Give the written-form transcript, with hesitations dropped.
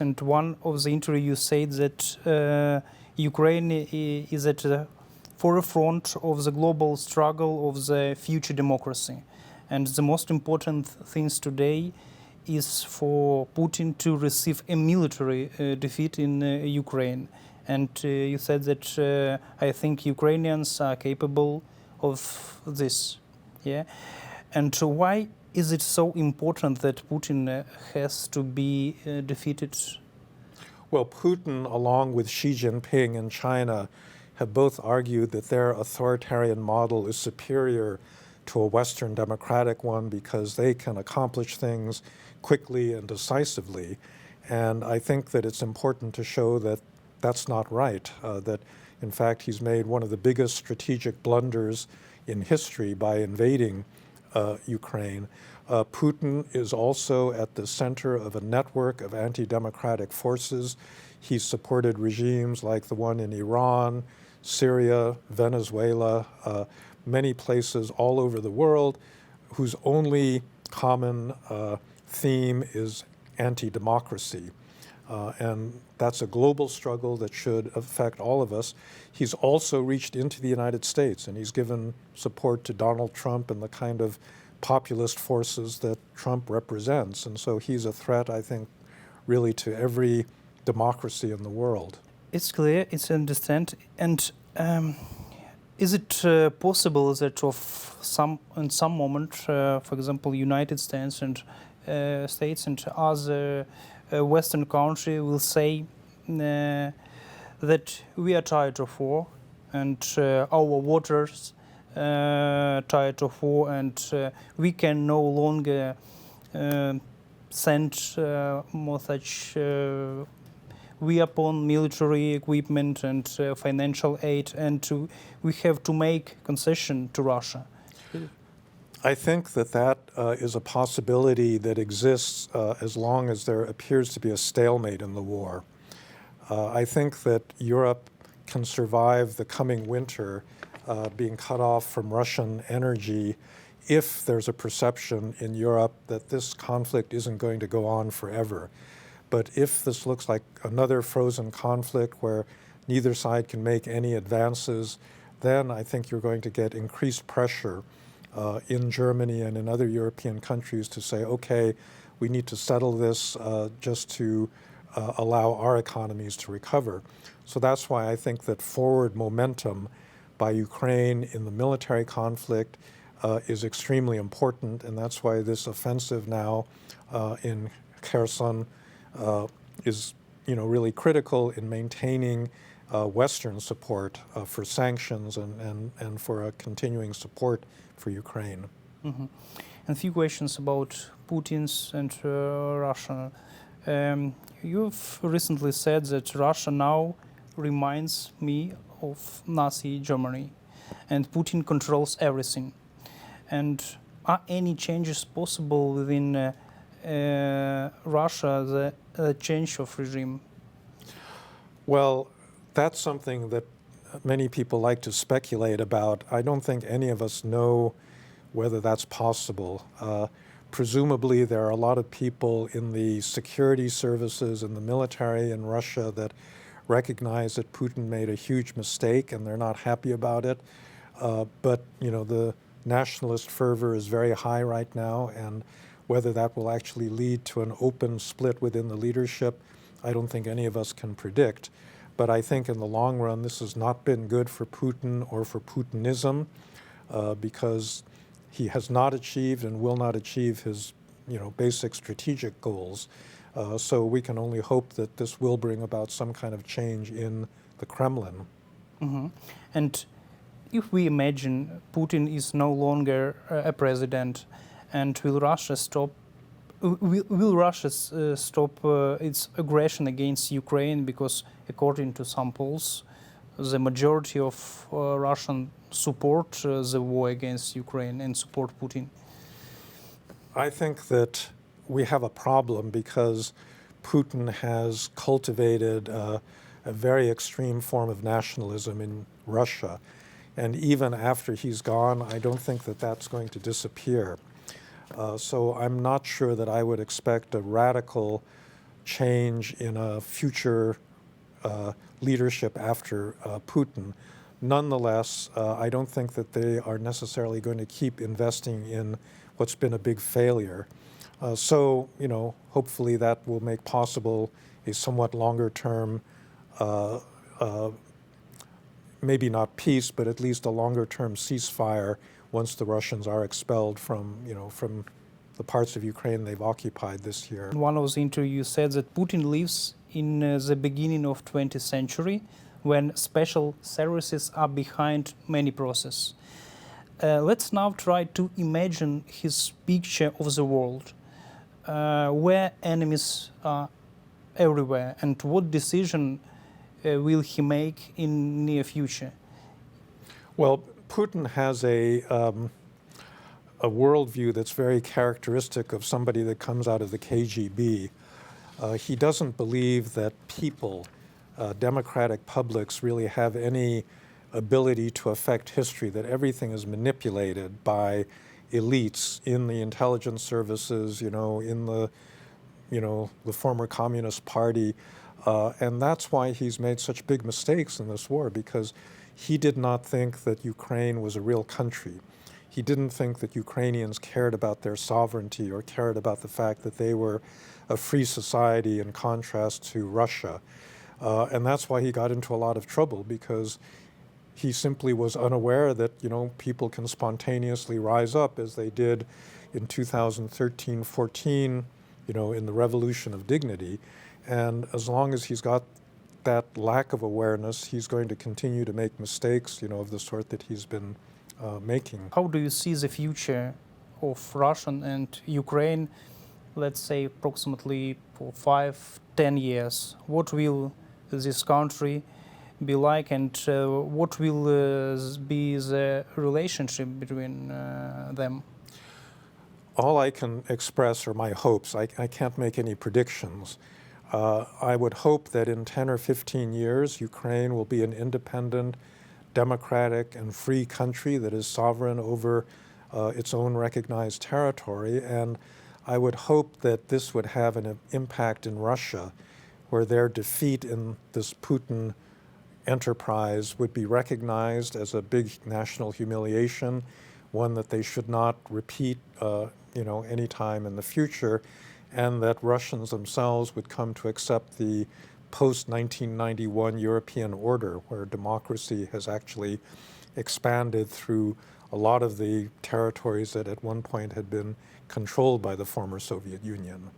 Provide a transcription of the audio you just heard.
And one of the interviews said that Ukraine is at the forefront of the global struggle of the future democracy. And the most important things today is for Putin to receive a military defeat in Ukraine. And you said that I think Ukrainians are capable of this. Yeah. And why is it so important that Putin has to be defeated? Well, Putin, along with Xi Jinping in China, have both argued that their authoritarian model is superior to a Western democratic one because they can accomplish things quickly and decisively. And I think that it's important to show that that's not right, that in fact he's made one of the biggest strategic blunders in history by invading Ukraine. Putin is also at the center of a network of anti-democratic forces. He's supported regimes like the one in Iran, Syria, Venezuela, many places all over the world whose only common theme is anti-democracy. And that's a global struggle that should affect all of us. He's also reached into the United States, and he's given support to Donald Trump and the kind of populist forces that Trump represents. And so he's a threat, I think, really to every democracy in the world. It's clear, it's understand. And is it possible that in some moment, for example, United States and other Western country will say that we are tired of war and our waters tired of war, and we can no longer send more such weapon, military equipment and financial aid, and we have to make concession to Russia? I think that is a possibility that exists as long as there appears to be a stalemate in the war. I think that Europe can survive the coming winter being cut off from Russian energy if there's a perception in Europe that this conflict isn't going to go on forever. But if this looks like another frozen conflict where neither side can make any advances, then I think you're going to get increased pressure in Germany and in other European countries to say, okay, we need to settle this just to allow our economies to recover. So that's why I think that forward momentum by Ukraine in the military conflict is extremely important, and that's why this offensive now in Kherson is, really critical in maintaining Western support for sanctions and for a continuing support for Ukraine. Mm-hmm. And a few questions about Putin's and Russia. You've recently said that Russia now reminds me of Nazi Germany, and Putin controls everything. And are any changes possible within Russia, the change of regime? Well, that's something that many people like to speculate about. I don't think any of us know whether that's possible. Presumably, there are a lot of people in the security services and the military in Russia that recognize that Putin made a huge mistake and they're not happy about it. But, the nationalist fervor is very high right now, and whether that will actually lead to an open split within the leadership, I don't think any of us can predict. But I think in the long run, this has not been good for Putin or for Putinism because he has not achieved and will not achieve his, basic strategic goals. So we can only hope that this will bring about some kind of change in the Kremlin. Mm-hmm. And if we imagine Putin is no longer a president, and will Russia stop its aggression against Ukraine? Because according to some polls, the majority of Russian support the war against Ukraine and support Putin. I think that we have a problem because Putin has cultivated a very extreme form of nationalism in Russia. And even after he's gone, I don't think that that's going to disappear. So I'm not sure that I would expect a radical change in a future leadership after Putin. Nonetheless, I don't think that they are necessarily going to keep investing in what's been a big failure. So, hopefully that will make possible a somewhat longer term, maybe not peace, but at least a longer term ceasefire once the Russians are expelled from the parts of Ukraine they've occupied this year. In one of the interviews, you said that Putin lives in the beginning of 20th century, when special services are behind many processes. Let's now try to imagine his picture of the world, where enemies are everywhere, and what decision will he make in near future? Well, Putin has a worldview that's very characteristic of somebody that comes out of the KGB. He doesn't believe that people, democratic publics, really have any ability to affect history, that everything is manipulated by elites in the intelligence services, in the former Communist Party. And that's why he's made such big mistakes in this war, because he did not think that Ukraine was a real country. He didn't think that Ukrainians cared about their sovereignty or cared about the fact that they were a free society in contrast to Russia. And that's why he got into a lot of trouble, because he simply was unaware that, people can spontaneously rise up as they did in 2013-14, in the Revolution of Dignity. And as long as he's got that lack of awareness, he's going to continue to make mistakes, of the sort that he's been making. How do you see the future of Russia and Ukraine, let's say approximately for 5-10 years? What will this country be like, and what will be the relationship between them? All I can express are my hopes. I can't make any predictions. I would hope that in 10 or 15 years, Ukraine will be an independent, democratic, and free country that is sovereign over its own recognized territory. And I would hope that this would have an impact in Russia, where their defeat in this Putin enterprise would be recognized as a big national humiliation, one that they should not repeat, any time in the future, and that Russians themselves would come to accept the post-1991 European order, where democracy has actually expanded through a lot of the territories that at one point had been controlled by the former Soviet Union.